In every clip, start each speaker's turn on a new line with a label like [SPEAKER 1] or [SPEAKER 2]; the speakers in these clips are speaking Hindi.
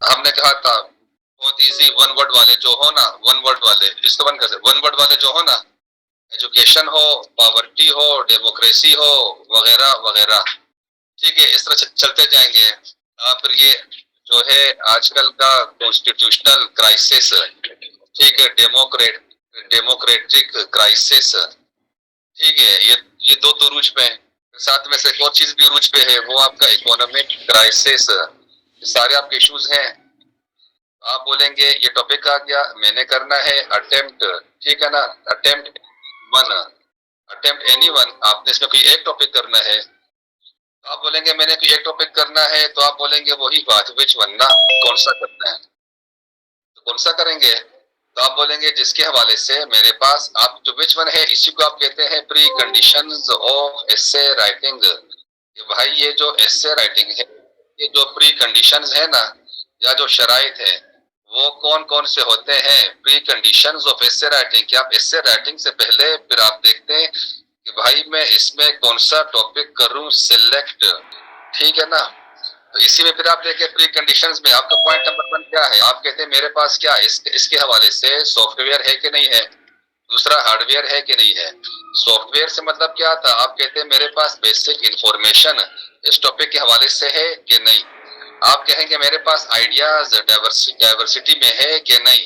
[SPEAKER 1] हमने कहा था बहुत इजी वन वर्ड वाले जो हो ना, वन वर्ड वाले, इसको बंद कर दे, वन वर्ड वाले जो हो ना, एजुकेशन हो, पॉवर्टी हो, डेमोक्रेसी हो, वगैरह वगैरह। ठीक है, इस तरह चलते जाएंगे। फिर ये जो है आजकल का कॉन्स्टिट्यूशनल क्राइसिस, ठीक है, डेमोक्रेटिक क्राइसिस, ठीक है, ये दो तो रूज पे है। साथ में से एक और चीज भी रूज पे है, वो आपका इकोनॉमिक क्राइसिस। सारे आपके इश्यूज हैं। आप बोलेंगे ये टॉपिक आ गया, मैंने करना है अटेम्प्ट, ठीक है ना, attempt one, attempt any one, आपने इसमें कोई एक टॉपिक करना है। तो आप बोलेंगे मैंने कोई एक टॉपिक करना है, तो आप बोलेंगे वही बात, विच वन ना, कौन सा करना है, तो कौन सा करेंगे। तो आप बोलेंगे जिसके हवाले से मेरे पास, आप जो विच वन है, इसी को आप कहते हैं pre conditions of essay writing. भाई ये जो एसे राइटिंग है, ये जो प्री कंडीशंस है ना, या जो शराइत है, वो कौन कौन से होते हैं pre conditions of essay writing. कि आप एसे राइटिंग से पहले फिर आप देखते हैं कि भाई मैं इसमें कौन सा टॉपिक करूं सिलेक्ट, ठीक है ना। तो इसी में फिर आप देखें प्री कंडीशंस में आपका पॉइंट नंबर वन क्या है, आप कहते हैं मेरे पास क्या है, इसके हवाले से सॉफ्टवेयर है कि नहीं है, दूसरा हार्डवेयर है कि नहीं है। सॉफ्टवेयर से मतलब क्या था, आप कहते हैं मेरे पास बेसिक इंफॉर्मेशन इस टॉपिक के हवाले से है कि नहीं। आप कहेंगे मेरे पास आइडियाज डाइवर्सिटी में है कि नहीं,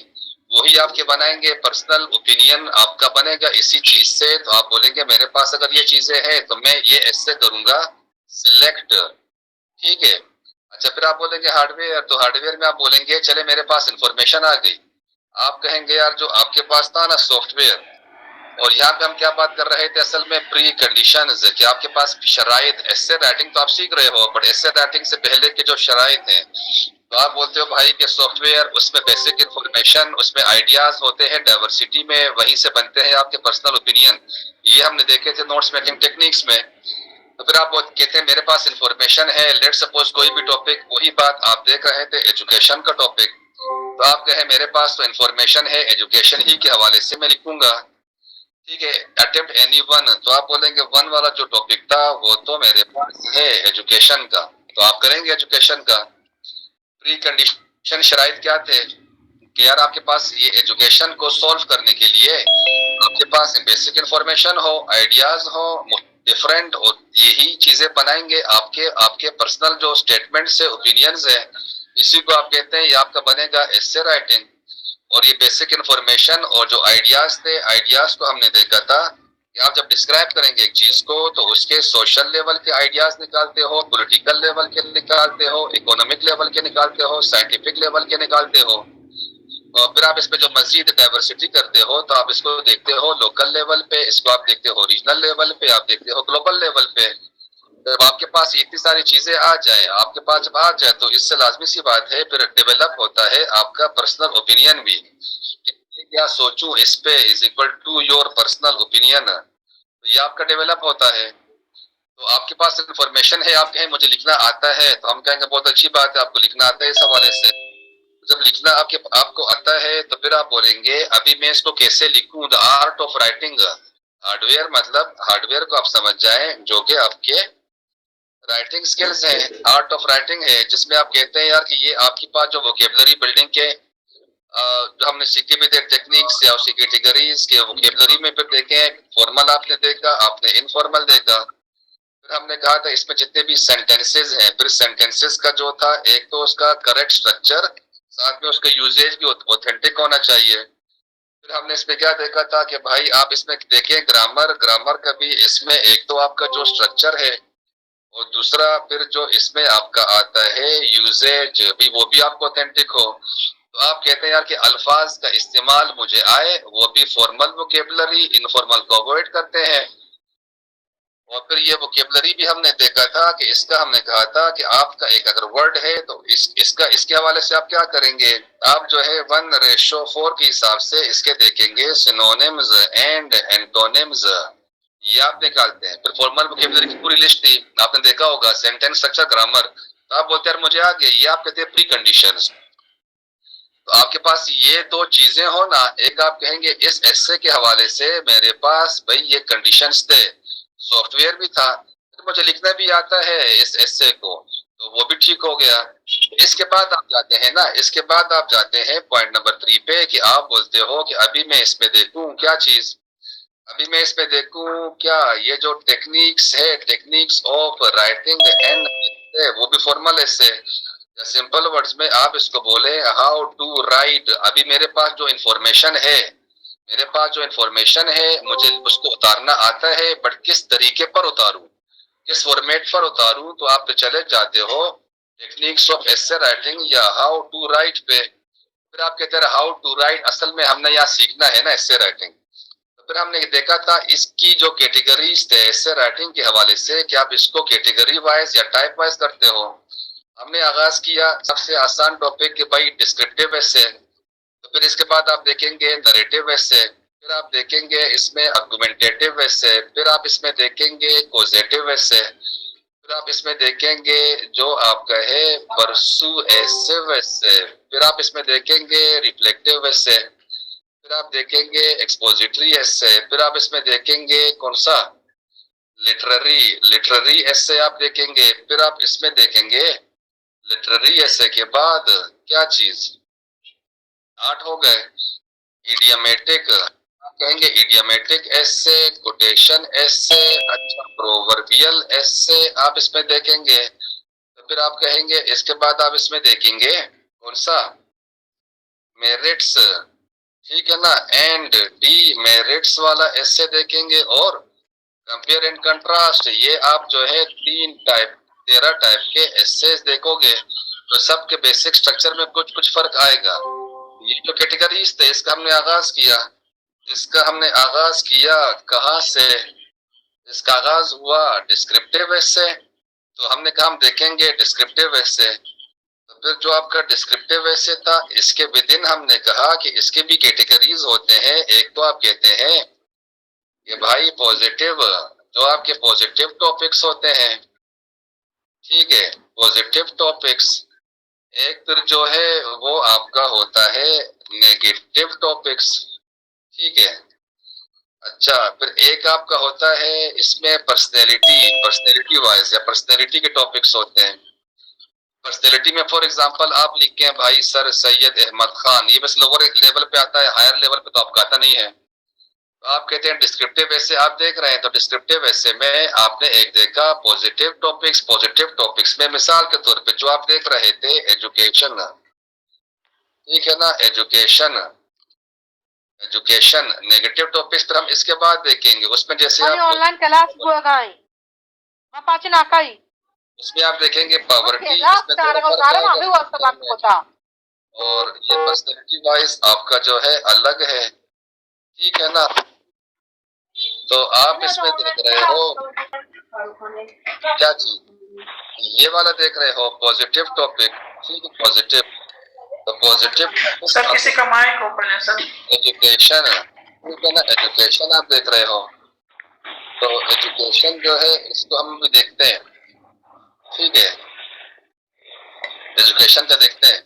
[SPEAKER 1] वही आपके बनाएंगे पर्सनल ओपिनियन आपका बनेगा इसी चीज से। तो आप बोलेंगे मेरे पास अगर ये चीजें हैं तो मैं ये ऐसे करूंगा सिलेक्ट, ठीक है। अच्छा, फिर आप बोलेंगे हार्डवेयर, तो हार्डवेयर में आप बोलेंगे चले मेरे पास इंफॉर्मेशन आ गई। आप कहेंगे यार जो आपके पास था ना सॉफ्टवेयर, और यहाँ पे हम क्या बात कर रहे थे असल में, प्री कंडीशंस, कि आपके पास शराइत, एसे राइटिंग तो आप सीख रहे हो, बट एसे राइटिंग से पहले के जो शराइत हैं, तो आप बोलते हो भाई के सॉफ्टवेयर, उसमें बेसिक इंफॉर्मेशन, उसमें आइडियाज होते हैं डाइवर्सिटी में, वहीं से बनते हैं आपके पर्सनल ओपिनियन। ये हमने देखे थे नोट्स मेकिंग टेक्निक्स में। तो फिर आप कहते हैं मेरे पास इंफॉर्मेशन है, लेट सपोज कोई भी टॉपिक, वही बात आप देख रहे थे एजुकेशन का टॉपिक, तो आप कहे मेरे पास तो इंफॉर्मेशन है एजुकेशन ही के हवाले से मैं लिखूंगा, ठीक है। अटेम्प्ट एनी वन, तो आप बोलेंगे वन वाला जो टॉपिक था वो तो मेरे पास है एजुकेशन का, तो आप करेंगे एजुकेशन का। प्री कंडीशन शराइत क्या थे कि यार आपके पास ये एजुकेशन को सॉल्व करने के लिए आपके पास बेसिक इंफॉर्मेशन हो, आइडियाज हो डिफरेंट, और यही चीजें बनाएंगे आपके आपके पर्सनल जो स्टेटमेंट्स है, ओपिनियंस है, इसी को आप कहते हैं ये आपका बनेगा एसे राइटिंग। और ये बेसिक इंफॉर्मेशन और जो आइडियाज थे, आइडियाज को हमने देखा था कि आप जब डिस्क्राइब करेंगे एक चीज को तो उसके सोशल लेवल के आइडियाज निकालते हो, पॉलिटिकल लेवल के निकालते हो, इकोनॉमिक लेवल के निकालते हो, साइंटिफिक लेवल के निकालते हो। और फिर आप इसमें जो मजीद डाइवर्सिटी करते हो तो आप इसको देखते हो लोकल लेवल पे, इसको आप देखते हो रीजनल लेवल पे, आप देखते हो ग्लोबल लेवल पे। जब आपके पास इतनी सारी चीजें आ जाए, आपके पास जब आ जाए, तो इससे लाजमी सी बात है फिर डेवलप होता है आपका पर्सनल ओपिनियन भी। क्या सोचूं इस पे is equal to your personal opinion, तो ये आपका डेवलप होता है। तो आपके पास इंफॉर्मेशन है, आप कहें मुझे लिखना आता है, तो हम कहेंगे बहुत अच्छी बात है आपको लिखना आता है इस हवाले से। जब लिखना आपको आता है तो फिर आप बोलेंगे अभी मैं इसको कैसे लिखूं, the art of writing. Hardware मतलब हार्डवेयर को आप समझ जाएं जो कि आपके राइटिंग स्किल्स है, आर्ट ऑफ राइटिंग है, जिसमें आप कहते हैं यार कि ये आपके पास जो वोकेबलरी बिल्डिंग के जो हमने सीखे भी थे टेक्निक्स या उसकी कैटेगरीज के वोकेबलरी में फिर देखे, फॉर्मल आपने देखा, आपने इनफॉर्मल देखा। फिर हमने कहा था इसमें जितने भी सेंटेंसेस हैं, फिर सेंटेंसेस का जो था एक तो उसका करेक्ट स्ट्रक्चर, साथ में उसका यूजेज भी ऑथेंटिक होना चाहिए। फिर हमने इसमें क्या देखा था कि भाई आप इसमें देखें ग्रामर, ग्रामर का भी इसमें एक तो आपका जो स्ट्रक्चर है, और दूसरा फिर जो इसमें आपका आता है यूजेज भी, वो भी आपको ऑथेंटिक हो। तो आप कहते हैं यार कि अल्फाज का इस्तेमाल मुझे आए, वो भी फॉर्मल वोकेबलरी, इनफॉर्मल को अवॉइड करते हैं। और फिर ये वोकेबलरी भी हमने देखा था कि इसका हमने कहा था कि आपका एक अगर वर्ड है तो इसका इसके हवाले से आप क्या करेंगे, आप जो है 1:4 के हिसाब से इसके देखेंगे सिनोनिम्स एंड एंटोनिम्स, ये आप निकालते हैं। फिर फॉर्मल वोकेबलरी की पूरी लिस्ट थी, आपने देखा होगा सेंटेंस स्ट्रक्चर ग्रामर, तो आप बोलते हैं मुझे आ गया, ये आप कहते हैं प्री कंडीशंस। तो आपके पास ये दो चीजें हो ना, एक आप कहेंगे इस एस्से के हवाले से मेरे पास भाई ये कंडीशंस थे, सॉफ्टवेयर भी था, तो मुझे लिखना भी आता है इस एस्से को, तो वो भी ठीक हो गया। इसके बाद आप जाते हैं ना, इसके बाद आप जाते हैं पॉइंट नंबर 3 पे कि आप बोलते हो कि अभी मैं इसमें देखूं क्या चीज, अभी मैं इसमें देखूं क्या ये जो टेक्निक्स है, टेक्निक्स ऑफ राइटिंग एंड वो भी फॉर्मल ऐसे सिंपल वर्ड्स में आप इसको बोले हाउ टू राइट। अभी मेरे पास जो इंफॉर्मेशन है, मेरे पास जो इंफॉर्मेशन है मुझे उसको उतारना आता है, बट किस तरीके पर उतारूं, किस फॉर्मेट पर उतारूं। तो आप चले जाते हो टेक्निक्स ऑफ एसे राइटिंग या हाउ टू राइट पे, फिर आप कहते हैं हाउ टू राइट। असल में हमने यहाँ सीखना है ना एसे राइटिंग। तो फिर हमने देखा था इसकी जो कैटेगरीज थे एसे राइटिंग के हवाले से कि आप इसको कैटेगरी वाइज या टाइप वाइज करते हो। हमने आगाज किया सबसे आसान टॉपिक कि भाई डिस्क्रिप्टिव एसे, तो फिर इसके बाद आप देखेंगे नरेटिव एसे, फिर आप देखेंगे इसमें आर्गुमेंटेटिव एसे, फिर आप इसमें देखेंगे कॉजेटिव एसे, फिर आप इसमें देखेंगे जो आपका है परसुएसिव एसे, फिर आप इसमें देखेंगे रिफ्लेक्टिव एसे, फिर आप देखेंगे एक्सपोजिटरी एसे, फिर आप इसमें देखेंगे कौन सा लिटरेरी, लिटरेरी एसे आप देखेंगे, फिर आप इसमें देखेंगे लिटरेरी एसे के बाद क्या चीज 8 हो गए। इडियमेटिक कहेंगे, इडियमेटिक एसे, कोटेशन एसे, अच्छा प्रोवर्बियल एसे आप इसमें देखेंगे। तो फिर आप कहेंगे इसके बाद आप इसमें देखेंगे कौन सा मेरिट्स, ठीक है ना, एंड डी मेरिट्स वाला एसे देखेंगे, और कंपेयर एंड कंट्रास्ट। ये आप जो है 13 टाइप के एसेज देखोगे तो सबके बेसिक स्ट्रक्चर में कुछ कुछ फर्क आएगा। ये जो कैटेगरीज थे इसका हमने आगाज किया, इसका हमने आगाज किया कहाँ से, इसका आगाज हुआ डिस्क्रिप्टिव एसे। तो हमने कहा हम देखेंगे डिस्क्रिप्टिव एसे। तो फिर जो आपका डिस्क्रिप्टिव एसे था इसके विदिन हमने कहा कि इसके भी कैटेगरीज होते हैं। एक तो आप कहते हैं कि भाई पॉजिटिव, जो आपके पॉजिटिव टॉपिक्स होते हैं, ठीक है, पॉजिटिव टॉपिक्स। एक फिर जो है वो आपका होता है नेगेटिव टॉपिक्स, ठीक है। अच्छा फिर एक आपका होता है इसमें पर्सनैलिटी, पर्सनैलिटी वाइज या पर्सनैलिटी के टॉपिक्स होते हैं। पर्सनैलिटी में फॉर एग्जांपल आप लिखते हैं भाई सर सैयद अहमद खान, ये बस लोअर लेवल पे आता है, हायर लेवल पे तो आपका आता नहीं है। तो आप कहते हैं डिस्क्रिप्टिव ऐसे आप देख रहे हैं, तो डिस्क्रिप्टिव ऐसे में आपने एक देखा पॉजिटिव टॉपिक्स। पॉजिटिव टॉपिक्स में मिसाल के तौर पे जो आप देख रहे थे एजुकेशन, ठीक है ना, एजुकेशन, एजुकेशन नेगेटिव टॉपिक्स पर हम इसके बाद देखेंगे। उसमें जैसे आप
[SPEAKER 2] ऑनलाइन क्लास
[SPEAKER 1] उसमें आप देखेंगे पावर्टी, और ये पर्सनैलिटी वाइज आपका जो है अलग है, ठीक है ना। तो आप इसमें देख रहे हो क्या चीज, ये वाला देख रहे हो पॉजिटिव टॉपिक, ठीक है, पॉजिटिव। तो पॉजिटिव
[SPEAKER 3] सर किसी का माइक ओपन है सर।
[SPEAKER 1] एजुकेशन, ठीक है ना, एजुकेशन आप देख रहे हो। तो एजुकेशन जो है इसको हम भी देखते हैं, ठीक है, एजुकेशन का देखते हैं।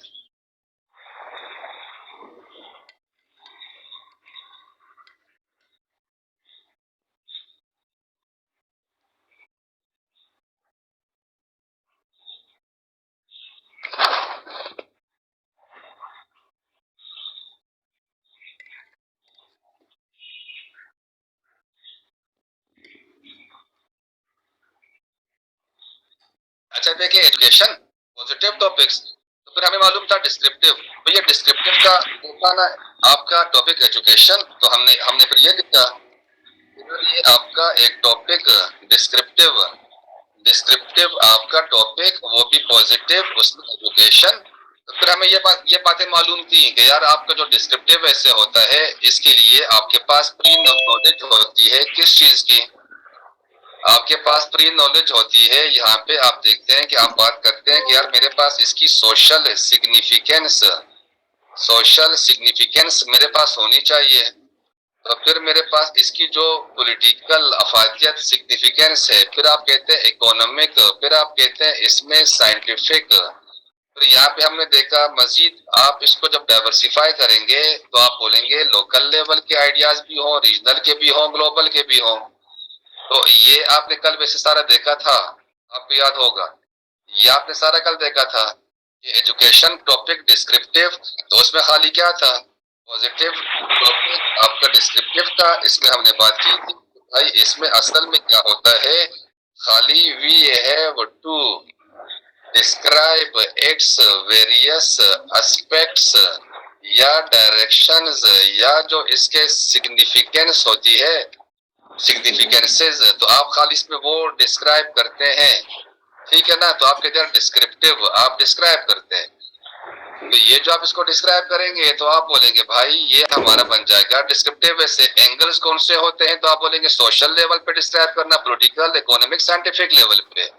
[SPEAKER 1] अच्छा देखिए एजुकेशन पॉजिटिव टॉपिक्स, तो फिर हमें मालूम था डिस्क्रिप्टिव। तो ये डिस्क्रिप्टिव का देखा ना आपका टॉपिक एजुकेशन, तो हमने हमने फिर ये लिखा, ये आपका एक टॉपिक डिस्क्रिप्टिव, डिस्क्रिप्टिव आपका टॉपिक वो भी पॉजिटिव, उसमें एजुकेशन। तो फिर हमें ये बातें मालूम थी कि यार आपका जो डिस्क्रिप्टिव ऐसे होता है इसके लिए आपके पास प्री नॉलेज होती है किस चीज की, आपके पास प्री नॉलेज होती है। यहाँ पे आप देखते हैं कि आप बात करते हैं कि यार मेरे पास इसकी सोशल सिग्निफिकेंस, सोशल सिग्निफिकेंस मेरे पास होनी चाहिए। तो फिर मेरे पास इसकी जो पॉलिटिकल अफादियत सिग्निफिकेंस है, फिर आप कहते हैं इकोनॉमिक, फिर आप कहते हैं इसमें साइंटिफिक। फिर यहाँ पे हमने देखा मजीद आप इसको जब डाइवर्सिफाई करेंगे तो आप बोलेंगे लोकल लेवल के आइडियाज भी हों, रीजनल के भी हों, ग्लोबल के भी हों। तो ये आपने कल वैसे सारा देखा था, आपको याद होगा, ये आपने सारा कल देखा था कि एजुकेशन टॉपिक डिस्क्रिप्टिव, तो उसमें खाली क्या था, पॉजिटिव टॉपिक आपका डिस्क्रिप्टिव था। इसमें हमने बात की थी भाई इसमें असल में क्या होता है, खाली we have to describe its various aspects या डायरेक्शंस, या जो इसके सिग्निफिकेंस होती है, सिग्निफिकेंसेस, तो आप खाली इसमें वो डिस्क्राइब करते हैं, ठीक है ना। तो आप कहते हैं डिस्क्रिप्टिव, आप डिस्क्राइब करते हैं। तो ये जो आप इसको डिस्क्राइब करेंगे तो आप बोलेंगे भाई ये हमारा बन जाएगा डिस्क्रिप्टिव। वैसे एंगल्स कौन से होते हैं, तो आप बोलेंगे सोशल लेवल पे डिस्क्राइब करना, पॉलिटिकल, इकोनॉमिक, साइंटिफिक लेवल पे,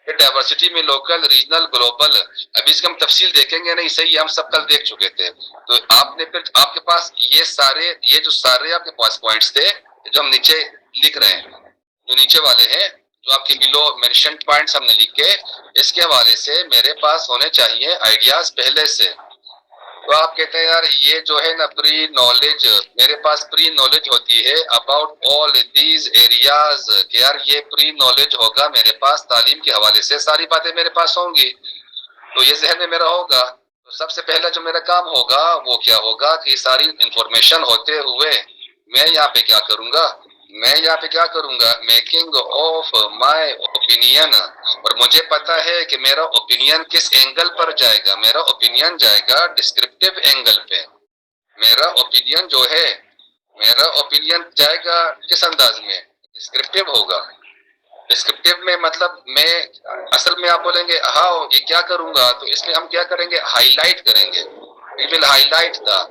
[SPEAKER 1] फिर डाइवर्सिटी में लोकल, रीजनल, ग्लोबल। अभी इसका हम तफसील देखेंगे नहीं, सही हम सब कल देख चुके थे। तो आपने फिर आपके पास ये जो सारे आपके पास पॉइंट्स थे जो हम नीचे लिख रहे हैं, जो नीचे वाले हैं, जो आपके बिलो मेंशन पॉइंट्स हमने लिखे, इसके हवाले से मेरे पास होने चाहिए आइडियाज पहले से। तो आप कहते हैं यार ये जो है ना प्री नॉलेज, मेरे पास प्री नॉलेज होती है अबाउट ऑल दीज एरियाज, कि यार ये प्री नॉलेज होगा मेरे पास, तालीम के हवाले से सारी बातें मेरे पास होंगी, तो ये जहन में मेरा होगा। तो सबसे पहला जो मेरा काम होगा वो क्या होगा कि सारी इंफॉर्मेशन होते हुए मैं यहाँ पे क्या करूंगा, मेकिंग ऑफ माय ओपिनियन। और मुझे पता है कि मेरा ओपिनियन किस एंगल पर जाएगा, मेरा ओपिनियन जाएगा डिस्क्रिप्टिव एंगल पे। मेरा ओपिनियन जो है, मेरा ओपिनियन जाएगा किस अंदाज में, डिस्क्रिप्टिव होगा। डिस्क्रिप्टिव में मतलब मैं असल में आप बोलेंगे हाँ ये क्या करूंगा, तो इसमें हम क्या करेंगे, हाईलाइट करेंगे। वी विल हाईलाइट द,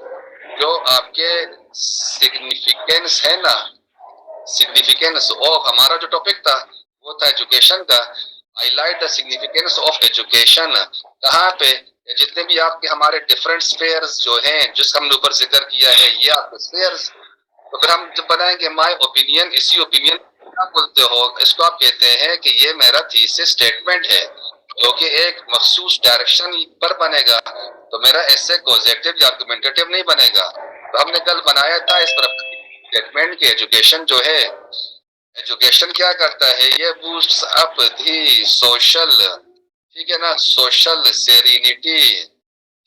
[SPEAKER 1] जो आपके सिग्निफिकेंस है ना, सिग्निफिकेंस ऑफ, हमारा जो टॉपिक था वो था एजुकेशन का। Highlight the significance of education, कहाँ पे, जितने भी आपके हमारे डिफरेंट स्फेयर्स जो हैं जिसका हमने ऊपर जिक्र किया है, ये आपके स्फेयर्स। तो फिर हम जब बनाएंगे माय ओपिनियन, इसी ओपिनियन क्या बोलते हो, इसको आप कहते हैं कि ये मेरा थीसिस स्टेटमेंट है, जो कि एक मखसूस डायरेक्शन पर बनेगा। तो मेरा ऐसे कॉजेक्टिव या आर्गुमेंटेटिव नहीं बनेगा। तो हमने कल बनाया था इस पर स्टेटमेंट की एजुकेशन जो है, एजुकेशन क्या करता है, ये बूस्ट्स अप दी सोशल, ठीक है ना, सोशल सेरेनिटी,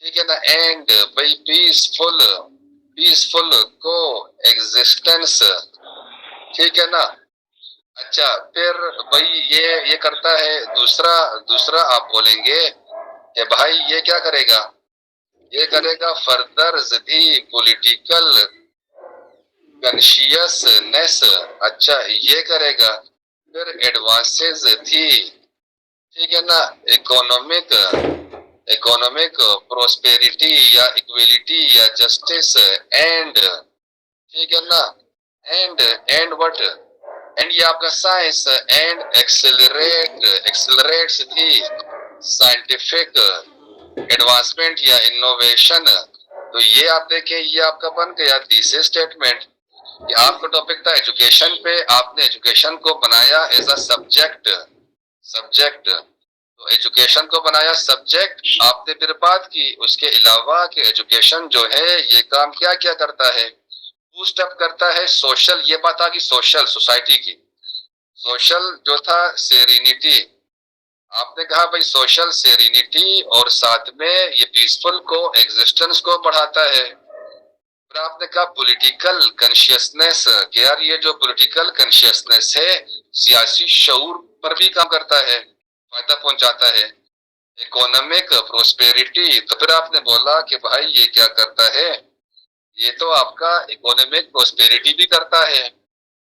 [SPEAKER 1] ठीक है ना, एंड बाई पीसफुल को एग्जिस्टेंस, ठीक है ना। अच्छा फिर भाई ये करता है, दूसरा आप बोलेंगे कि भाई ये क्या करेगा, ये करेगा फर्दर दी पॉलिटिकल कॉन्शियसनेस। अच्छा ये करेगा, फिर एडवांसेस थी, ठीक है ना, इकोनॉमिक प्रोस्पेरिटी या इक्वलिटी या जस्टिस, एंड, ठीक है ना, एंड व्हाट, एंड ये आपका साइंस, एंड एक्सेलरेट्स थी साइंटिफिक एडवांसमेंट या इनोवेशन। तो ये आप देखें, ये आपका बन गया थीसिस स्टेटमेंट कि आपका टॉपिक था एजुकेशन पे, आपने एजुकेशन को बनाया एज अ सब्जेक्ट, तो एजुकेशन को बनाया सब्जेक्ट। आपने फिर बात की उसके अलावा कि एजुकेशन जो है ये काम क्या क्या करता है, बूस्ट अप करता है सोशल, ये बात आ गई सोशल, सोसाइटी की सोशल जो था सेरेनिटी। आपने कहा भाई सोशल सेरेनिटी, और साथ में ये पीसफुल को एग्जिस्टेंस को बढ़ाता है। फिर आपने कहा पॉलिटिकल कॉन्शियसनेस, कि यार ये जो पॉलिटिकल कॉन्शियसनेस है सियासी शऊर पर भी काम करता है, फायदा पहुंचाता है। इकोनॉमिक प्रोस्पेरिटी, तो फिर आपने बोला कि भाई ये क्या करता है, ये तो आपका इकोनॉमिक प्रोस्पेरिटी भी करता है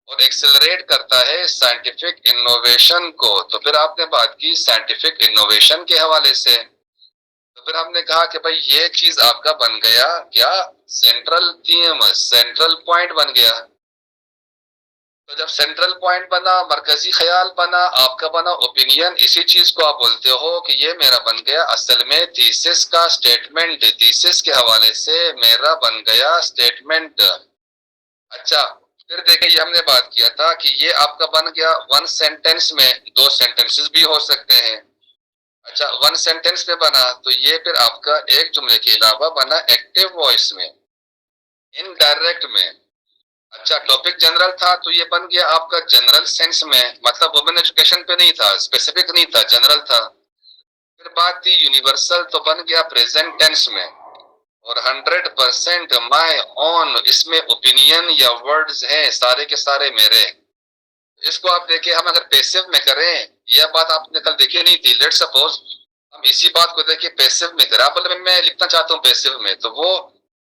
[SPEAKER 1] और एक्सेलरेट करता है साइंटिफिक इनोवेशन को। तो फिर आपने बात की साइंटिफिक इनोवेशन के हवाले से। तो फिर हमने कहा कि भाई ये चीज आपका बन गया क्या, सेंट्रल थीम, सेंट्रल पॉइंट बन गया। तो जब सेंट्रल पॉइंट बना, मरकजी ख्याल बना, आपका बना ओपिनियन, इसी चीज को आप बोलते हो कि ये मेरा बन गया असल में थीसिस का स्टेटमेंट, थीसिस के हवाले से मेरा बन गया स्टेटमेंट। अच्छा फिर देखिए ये हमने बात किया था कि ये आपका बन गया वन सेंटेंस में, दो सेंटेंसेस भी हो सकते हैं। अच्छा वन सेंटेंस में बना तो ये फिर आपका एक जुमले के अलावा बना एक्टिव वॉइस में, इनडायरेक्ट में। अच्छा टॉपिक जनरल था तो ये बन गया आपका जनरल सेंस में, मतलब वुमेन एजुकेशन पे नहीं था, स्पेसिफिक नहीं था, जनरल था। फिर बात थी यूनिवर्सल, तो बन गया प्रेजेंट टेंस में, और 100% माय ओन इसमें ओपिनियन या वर्ड्स हैं, सारे के सारे मेरे। इसको आप देखें, हम अगर पैसिव में करें, यह बात आपने कल देखी नहीं थी। लेट्स सपोज हम इसी बात को देखें पैसिव में करें, आप बोले मैं लिखना चाहता हूँ पैसिव में, तो वो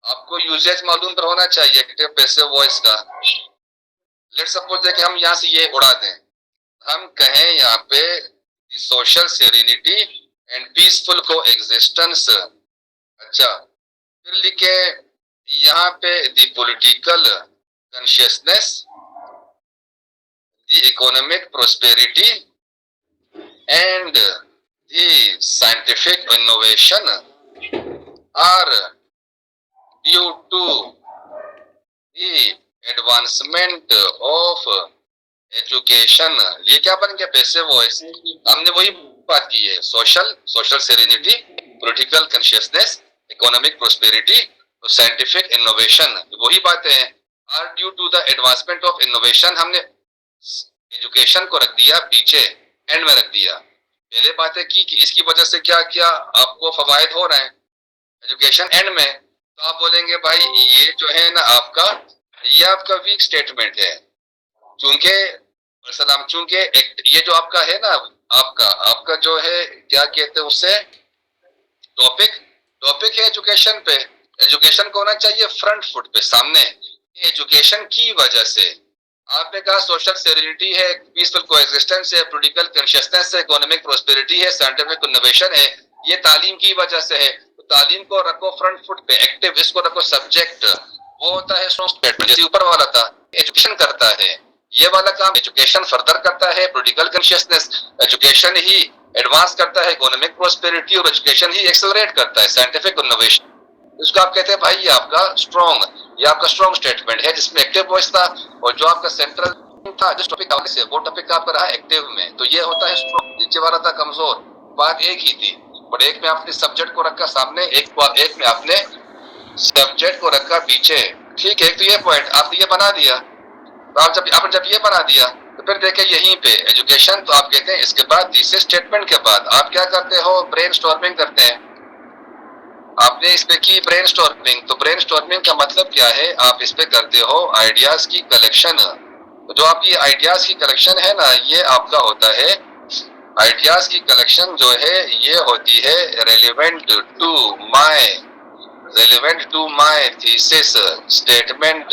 [SPEAKER 1] आपको यूजेज मालूम पर होना चाहिए एक्टिव पैसिव वॉइस का। लेट्स सपोज देखें हम यहाँ से ये उड़ा दें, हम कहें यहाँ पे social serenity and peaceful coexistence. अच्छा, फिर लिखे यहाँ पे the political consciousness, the economic prosperity and the scientific innovation are due to the advancement of education. ये क्या बन गया पैसिव वॉइस। हमने वही बात की है, social serenity, political consciousness, economic prosperity, scientific innovation, वही बातें हैं। Are due to the advancement of innovation, हमने एजुकेशन को रख दिया पीछे, एंड में रख दिया। पहले बातें की कि इसकी वजह से क्या क्या आपको फवायद हो रहे हैं, एजुकेशन एंड में। तो आप बोलेंगे भाई ये जो है ना आपका, ये आपका वीक स्टेटमेंट है, चूंकि ये जो आपका है ना, आपका जो है क्या कहते हैं उससे, टॉपिक है एजुकेशन पे। एजुकेशन को होना चाहिए फ्रंट फुट पे, सामने। एजुकेशन की वजह से आपने कहा सोशल सेरेनिटी है, पीसफुल कोएग्जिस्टेंस है, पॉलिटिकल कॉन्शियसनेस है, इकोनॉमिक प्रोस्पेरिटी है, साइंटिफिक इनोवेशन है, ये तालीम की वजह से है। तो तालीम को रखो फ्रंट फुट पे, एक्टिव, इसको रखो सब्जेक्ट, वो होता है स्ट्रॉन्ग स्टेटमेंट। जैसे ऊपर वाला था, एजुकेशन करता है, ये वाला काम एजुकेशन फर्दर करता है, पॉलिटिकल कॉन्शियसनेस, एजुकेशन ही एडवांस करता है, इकोनॉमिक प्रोस्पेरिटी, और एजुकेशन ही एक्सेलरेट करता है, साइंटिफिक इनोवेशन। इसको आप कहते हैं भाई ये आपका स्ट्रॉन्ग स्टेटमेंट है, जिसमें एक्टिव वॉइस था, और जो आपका सेंट्रल था जिस टॉपिक का से, वो टॉपिक आपका रहा एक्टिव में। तो ये होता है स्ट्रॉन्ग। नीचे वाला था कमजोर। बात एक ही थी, और एक में आपने सब्जेक्ट को रखा सामने, एक में आपने सब्जेक्ट को रखा पीछे। ठीक है, तो ये पॉइंट आपने ये बना दिया। तो आप जब ये बना दिया, तो फिर देखें यहीं पे एजुकेशन, तो आप कहते हैं इसके बाद थीसिस स्टेटमेंट के बाद आप क्या करते हो, ब्रेनस्टॉर्मिंग करते हैं। आपने इस पे की ब्रेनस्टॉर्मिंग, तो ब्रेनस्टॉर्मिंग का मतलब क्या है, आप इस पे करते हो आइडियाज की कलेक्शन। तो जो आपकी आइडियाज की कलेक्शन है ना, ये आपका होता है, आइडियाज की कलेक्शन जो है ये होती है relevant to my thesis statement.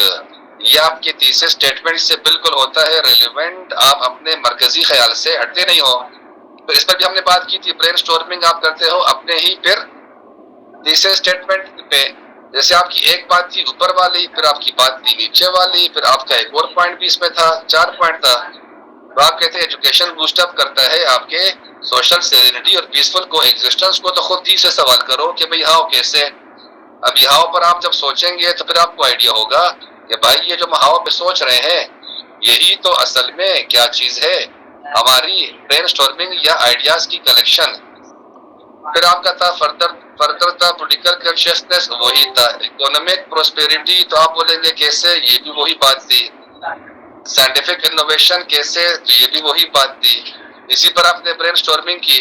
[SPEAKER 1] ये आपके थीसिस स्टेटमेंट से बिल्कुल होता है रेलेवेंट, आप अपने मरकजी ख्याल से हटते नहीं हो। तो इस पर भी हमने बात की थी, ब्रेनस्टॉर्मिंग आप करते हो अपने ही फिर तीसरे स्टेटमेंट पे। जैसे आपकी एक बात थी ऊपर वाली, फिर आपकी बात थी नीचे वाली, फिर आपका एक और पॉइंट भी इसमें था, 4 पॉइंट था। तो आप कहते हैं एजुकेशन बूस्टअप करता है आपके सोशल सेरेनिटी और पीसफुल को एग्जिस्टेंस को। तो खुद ही से सवाल करो कि भाई हाउ कैसे। अब हाउ पर आप जब सोचेंगे तो फिर आपको आइडिया होगा कि भाई ये जो हाउ पे सोच रहे हैं, यही तो असल में क्या चीज है, हमारी ब्रेनस्टॉर्मिंग या आइडियाज की कलेक्शन। फिर आपका था फर्दर था पॉलिटिकल कॉन्शियसनेस, वही था। इकोनॉमिक प्रोस्पेरिटी, तो आप बोलेंगे कैसे, ये भी वही बात थी। साइंटिफिक इनोवेशन कैसे, तो ये भी वही बात थी। इसी पर आपने ब्रेनस्टॉर्मिंग की,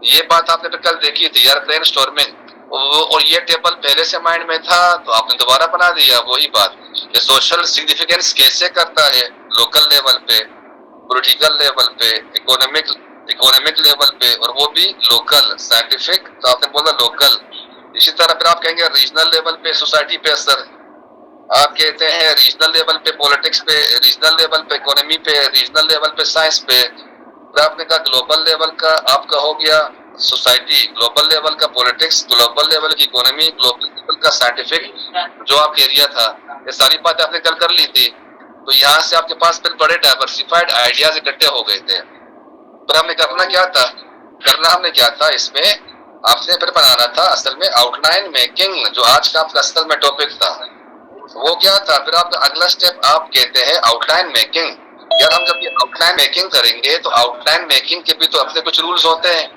[SPEAKER 1] ये बात आपने कल देखी थी यार, ब्रेनस्टॉर्मिंग। और ये टेबल पहले से माइंड में था, तो आपने दोबारा बना दिया वही बात। ये सोशल सिग्निफिकेंस कैसे करता है, लोकल लेवल पे, पॉलिटिकल लेवल पे, इकोनॉमिक लेवल पे, और वो भी लोकल। साइंटिफिक तो आपने बोला लोकल। इसी तरह फिर आप कहेंगे रीजनल लेवल पे सोसाइटी पे असर, आप कहते हैं रीजनल लेवल पे पॉलिटिक्स पे, रीजनल लेवल पे इकोनॉमी पे, रीजनल लेवल पे साइंस पे। फिर आपने कहा ग्लोबल लेवल का आपका हो गया सोसाइटी, ग्लोबल लेवल का पॉलिटिक्स, ग्लोबल लेवल की इकोनॉमी, ग्लोबल लेवल का साइंटिफिक जो आपका एरिया था। ये सारी बातें आपने कल कर ली थी। तो यहाँ से आपके पास फिर बड़े डाइवर्सिफाइड आइडियाज इकट्ठे हो गए थे। फिर हमने करना क्या था इसमें, आपने फिर बनाना था असल में आउटलाइन मेकिंग, जो आज का आपका असल में टॉपिक था वो क्या था। फिर आपका अगला स्टेप आप कहते हैं आउटलाइन मेकिंग। यार हम जब ये आउटलाइन मेकिंग करेंगे, तो आउटलाइन मेकिंग के भी तो अपने कुछ रूल्स होते हैं।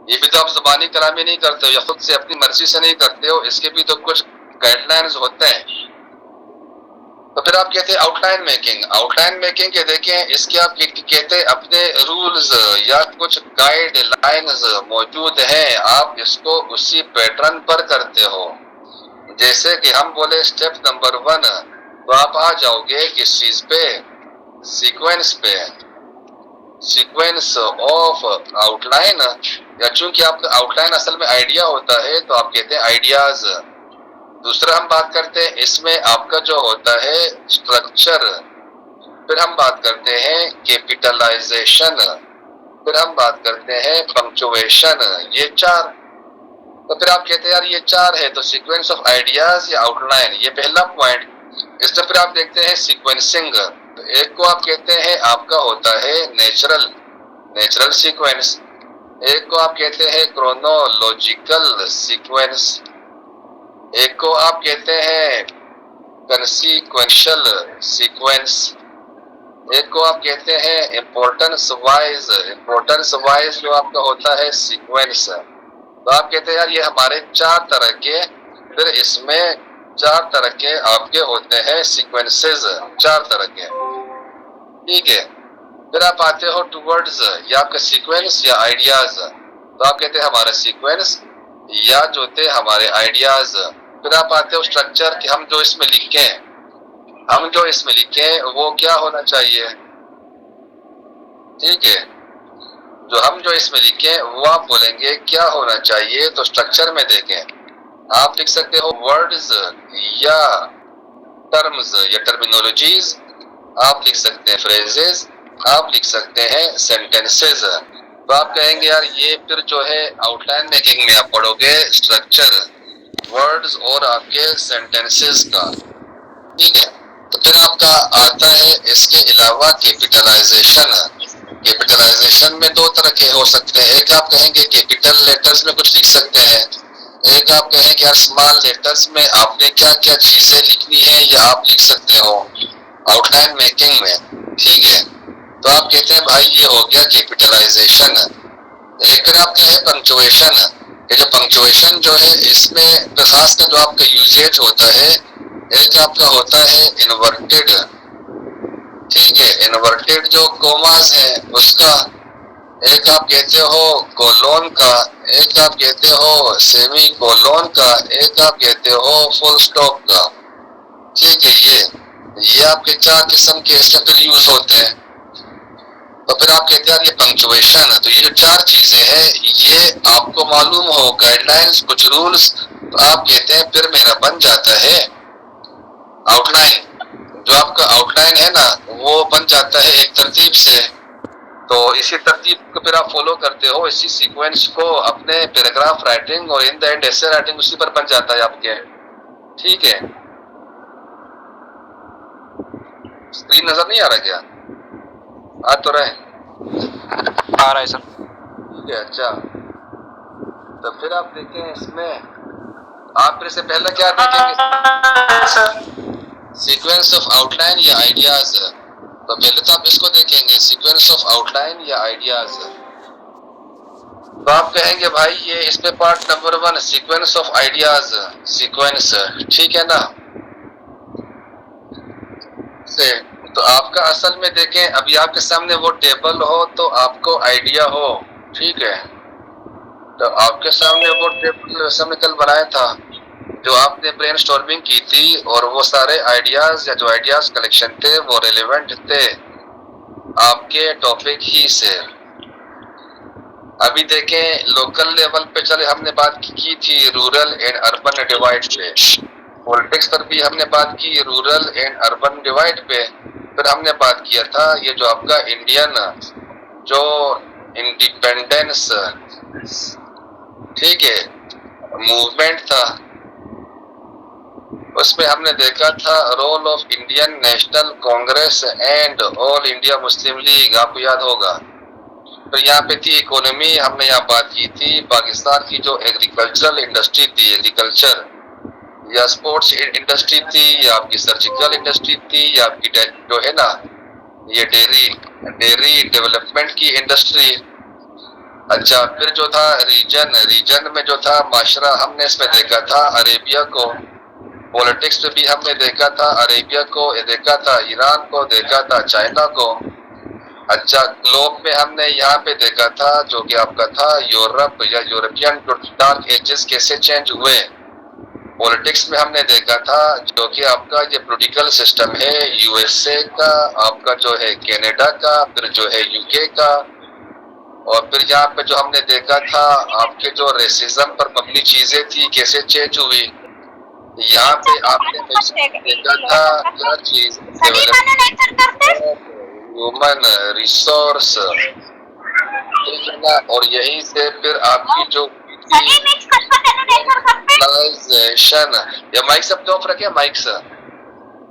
[SPEAKER 1] ये भी तो आप जुबानी कलामी नहीं करते हो या खुद से अपनी मर्जी से नहीं करते हो, इसके भी तो कुछ गाइडलाइंस होते हैं। तो फिर आप कहते हैं आउटलाइन मेकिंग। आउटलाइन मेकिंग के देखें, इसके आप कहते हैं अपने रूल्स या कुछ गाइडलाइंस मौजूद हैं, आप इसको उसी पैटर्न पर करते हो। जैसे कि हम बोले स्टेप नंबर 1, तो आप आ जाओगे किस चीज पे, सीक्वेंस पे, सीक्वेंस ऑफ आउटलाइन। या चूंकि आपका आउटलाइन असल में आइडिया होता है तो आप कहते हैं आइडियाज। दूसरा हम बात करते हैं इसमें आपका जो होता है स्ट्रक्चर, फिर हम बात करते हैं कैपिटलाइजेशन, फिर हम बात करते हैं पंक्चुएशन। ये 4। तो फिर आप कहते हैं यार ये 4 है, तो सीक्वेंस ऑफ आइडियाज या आउटलाइन, ये पहला पॉइंट। इसमें फिर आप देखते हैं सीक्वेंसिंग। तो एक को आप कहते हैं आपका होता है नेचुरल सीक्वेंस, एक को आप कहते हैं क्रोनोलॉजिकल सीक्वेंस, एक को आप कहते हैं कंसीक्वेंशियल सीक्वेंस, एक को आप कहते हैं इम्पोर्टेंस वाइज जो आपका होता है सीक्वेंस। तो आप कहते हैं यार ये हमारे 4 तरह के, फिर इसमें 4 तरह के आपके होते हैं सीक्वेंसेस, 4 तरह के, ठीक है। फिर आप आते हो टूवर्ड्स, या आपका सीक्वेंस या आइडियाज। तो आप कहते हैं हमारा सीक्वेंस या जो थे हमारे आइडियाज। फिर आप आते हो स्ट्रक्चर कि हम जो इसमें लिखें वो क्या होना चाहिए, ठीक है। जो हम जो इसमें लिखें वो आप बोलेंगे क्या होना चाहिए। तो स्ट्रक्चर में देखें, आप लिख सकते हो वर्ड्स या टर्म्स या टर्मिनोलॉजीज, आप लिख सकते हैं फ्रेजेस, आप लिख सकते हैं सेंटेंसेस। तो आप कहेंगे यार ये फिर जो है आउटलाइन मेकिंग में आप पढ़ोगे स्ट्रक्चर, वर्ड्स और आपके सेंटेंसेस का, ठीक है। तो फिर आपका आता है इसके अलावा कैपिटलाइजेशन। कैपिटलाइजेशन में 2 तरह के हो सकते हैं, एक आप कहेंगे कैपिटल लेटर्स में कुछ लिख सकते हैं, एक आप कहेंगे यार स्मॉल लेटर्स में आपने क्या क्या चीजें लिखनी है या आप लिख सकते हो आउटलाइन मेकिंग में, ठीक है। तो आप कहते हैं भाई ये हो गया कैपिटलाइजेशन। एक फिर आपका है पंक्चुएशन। ये जो पंक्चुएशन जो है इसमें तो खास कर जो आपका यूजेज होता है, एक आपका होता है इन्वर्टेड, ठीक है, इन्वर्टेड जो कोमास है उसका, एक आप कहते हो कोलोन का, एक आप कहते हो सेमी कोलोन का, एक आप कहते हो फुल स्टॉप का, ठीक है। ये आपके 4 किस्म के इसके फिर यूज होते हैं। तो फिर आप कहते हैं ये पंक्चुएशन। तो ये जो 4 चीजें हैं ये आपको मालूम हो, गाइडलाइंस, कुछ रूल्स, तो आप कहते हैं फिर मेरा बन जाता है आउटलाइन। जो आपका आउटलाइन है ना वो बन जाता है एक तरतीब से। तो इसी तरतीब को फिर आप फॉलो करते हो, इसी सीक्वेंस को अपने पैराग्राफ राइटिंग और in the end essay writing उसी पर बन जाता है आपके, ठीक है। स्क्रीन नजर नहीं आ रहा क्या? आ तो रहे,
[SPEAKER 2] आ रहा है सर,
[SPEAKER 1] ठीक है। अच्छा, तो फिर आप देखें इसमें आप फिर से पहले क्या देखेंगे, सीक्वेंस ऑफ आउटलाइन या आइडियाज। तो पहले तो आप इसको देखेंगे सीक्वेंस ऑफ आउटलाइन या आइडियाज। तो आप कहेंगे भाई ये इसमें part number 1 sequence of ideas, sequence, ठीक है ना से। तो आपका असल में देखें अभी आपके सामने वो टेबल हो तो आपको आइडिया हो, ठीक है। तो आपके सामने वो टेबल हमने कल बनाया था जो आपने ब्रेनस्टॉर्मिंग की थी, और वो सारे आइडियाज या जो आइडियाज कलेक्शन थे वो रिलेवेंट थे आपके टॉपिक ही से। अभी देखें लोकल लेवल पे चले, हमने बात की थी रूरल एंड अर्बन डिवाइड पे, पॉलिटिक्स पर भी हमने बात की रूरल एंड अर्बन डिवाइड पे। फिर हमने बात किया था ये जो आपका इंडियन जो इंडिपेंडेंस, ठीक है, मूवमेंट था, उसमें हमने देखा था role of Indian National Congress and All India Muslim League, आपको याद होगा। तो यहाँ पे थी इकोनॉमी, हमने यहाँ बात की थी पाकिस्तान की जो एग्रीकल्चरल इंडस्ट्री थी, एग्रीकल्चर या स्पोर्ट्स इंडस्ट्री थी या आपकी सर्जिकल इंडस्ट्री थी या आपकी जो है ना ये डेयरी डेवलपमेंट की इंडस्ट्री। अच्छा, फिर जो था रीजन में जो था माशरा, हमने इसमें देखा था अरेबिया को, पॉलिटिक्स में भी हमने देखा था अरेबिया को, देखा था ईरान को, देखा था चाइना को। अच्छा, ग्लोब में हमने यहाँ पे देखा था जो कि आपका था यूरोप या यूरोपियन डार्क एजेस कैसे चेंज हुए। पॉलिटिक्स में हमने देखा था जो कि आपका ये पॉलिटिकल सिस्टम है यूएसए का, आपका जो है कनाडा का, फिर जो है यूके का, और फिर यहाँ पे जो हमने देखा था आपके जो रेसिज्म पर मबनी चीजें थी कैसे चेंज हुई। यहाँ पे आपने देखा था क्या चीज, ह्यूमन रिसोर्स, ठीक है ना। और यहीं से फिर आपकी जो इंडस्ट्रियलाइजेशन, या माइक सब तो ऑफ रखे माइक से,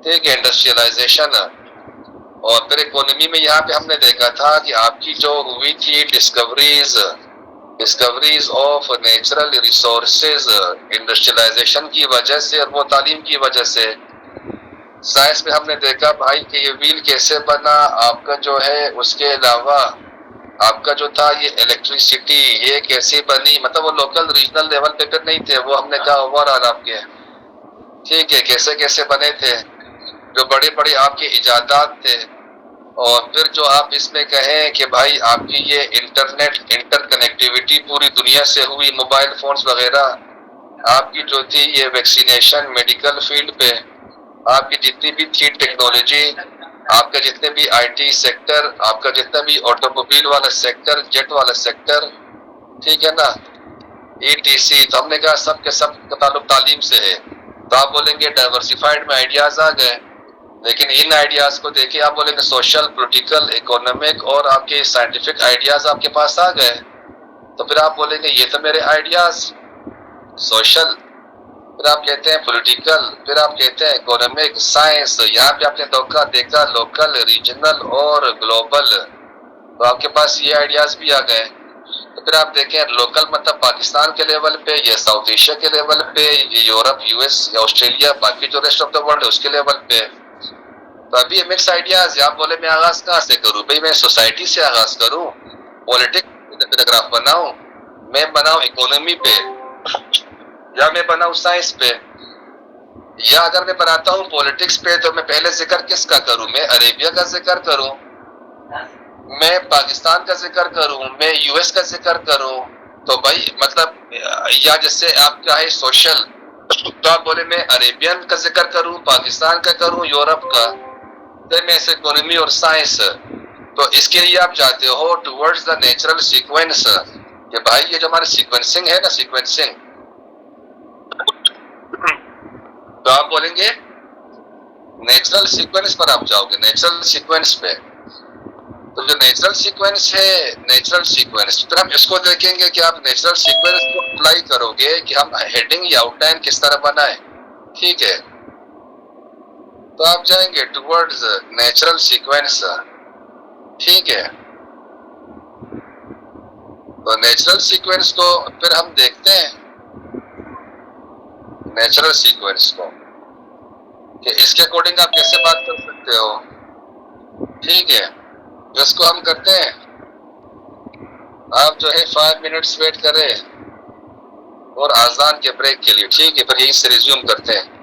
[SPEAKER 1] ठीक है, इंडस्ट्रियलाइजेशन। और फिर इकोनॉमी में यहाँ पे हमने देखा था कि आपकी जो हुई थी discoveries of natural resources industrialisation की वजह से और वो तालीम की वजह से। साइंस में हमने देखा भाई कि ये व्हील कैसे बना, आपका जो है उसके अलावा आपका जो था ये इलेक्ट्रिसिटी ये कैसे बनी, मतलब वो लोकल रीजनल लेवल पे फिर नहीं थे, वो हमने कहा ओवरऑल आपके, ठीक है, कैसे कैसे बने थे, जो बड़े बड़े आपके इजादात थे। और फिर जो आप इसमें कहें कि भाई आपकी ये इंटरनेट इंटरकनेक्टिविटी पूरी दुनिया से हुई, मोबाइल फोन्स वगैरह, आपकी जो थी ये वैक्सीनेशन मेडिकल फील्ड पे, आपकी जितनी भी थी टेक्नोलॉजी, आपका जितने भी आईटी सेक्टर, आपका जितना भी ऑटोमोबाइल वाला सेक्टर, जेट वाला सेक्टर, ठीक है ना, ईटीसी, तो हमने कहा सब के सब का ताल्लुक तालीम से है। तो आप बोलेंगे डाइवर्सिफाइड में आइडियाज आ गए, लेकिन इन आइडियाज को देखिए आप बोलेंगे सोशल, पॉलिटिकल, इकोनॉमिक और आपके साइंटिफिक आइडियाज आपके पास आ गए, तो फिर आप बोलेंगे ये तो मेरे आइडियाज सोशल, फिर आप कहते हैं पॉलिटिकल, फिर आप कहते हैं इकोनॉमिक, साइंस, यहाँ पे आपने धोखा देखा लोकल, रीजनल और ग्लोबल, तो आपके पास ये आइडियाज भी आ गए। तो फिर आप देखें लोकल मतलब पाकिस्तान के लेवल पे, ये साउथ एशिया के लेवल पे, ये यूरोप, यूएस या ऑस्ट्रेलिया, बाकी जो रेस्ट ऑफ द वर्ल्ड है उसके लेवल पे। तो अभी मिक्स आइडियाज, आप बोले मैं आगाज कहाँ से करूँ, भाई मैं सोसाइटी से आगाज करूँ, पॉलिटिक्स ग्राफ बनाऊं, मैं बनाऊं इकोनॉमी पे, या मैं बनाऊं साइंस पे, या अगर मैं बनाता हूं पॉलिटिक्स पे तो मैं पहले जिक्र किसका करूं, मैं अरेबिया का जिक्र करूं, मैं पाकिस्तान का जिक्र करूं, मैं यूएस का जिक्र करूं, तो भाई मतलब, या जैसे आप चाहे सोशल, तो आप बोले मैं अरेबियन का जिक्र करूं, पाकिस्तान का करूं, यूरोप का, तो मैं ऐसे इकोनॉमी और साइंस। तो इसके लिए आप जाते हो टुवर्ड्स द नेचुरल सीक्वेंस, कि भाई ये जो हमारा सीक्वेंसिंग है ना, सीक्वेंसिंग, तो आप बोलेंगे नेचुरल सीक्वेंस पर आप जाओगे, नेचुरल सीक्वेंस पे। तो जो नेचुरल सीक्वेंस है, नेचुरल सीक्वेंस, फिर हम इसको देखेंगे कि आप नेचुरल सीक्वेंस को अप्लाई करोगे कि हम हेडिंग या आउटलाइन किस तरह बनाए, ठीक है। तो आप जाएंगे टुवर्ड्स नेचुरल सीक्वेंस, ठीक है। तो नेचुरल सीक्वेंस को फिर हम देखते हैं, नेचुरल सीक्वेंस को, कि इसके अकॉर्डिंग आप कैसे बात कर सकते हो, ठीक है। तो इसको हम करते हैं, आप जो है 5 मिनट्स वेट करें और आजान के ब्रेक के लिए, ठीक है, फिर यहीं से रिज्यूम करते हैं।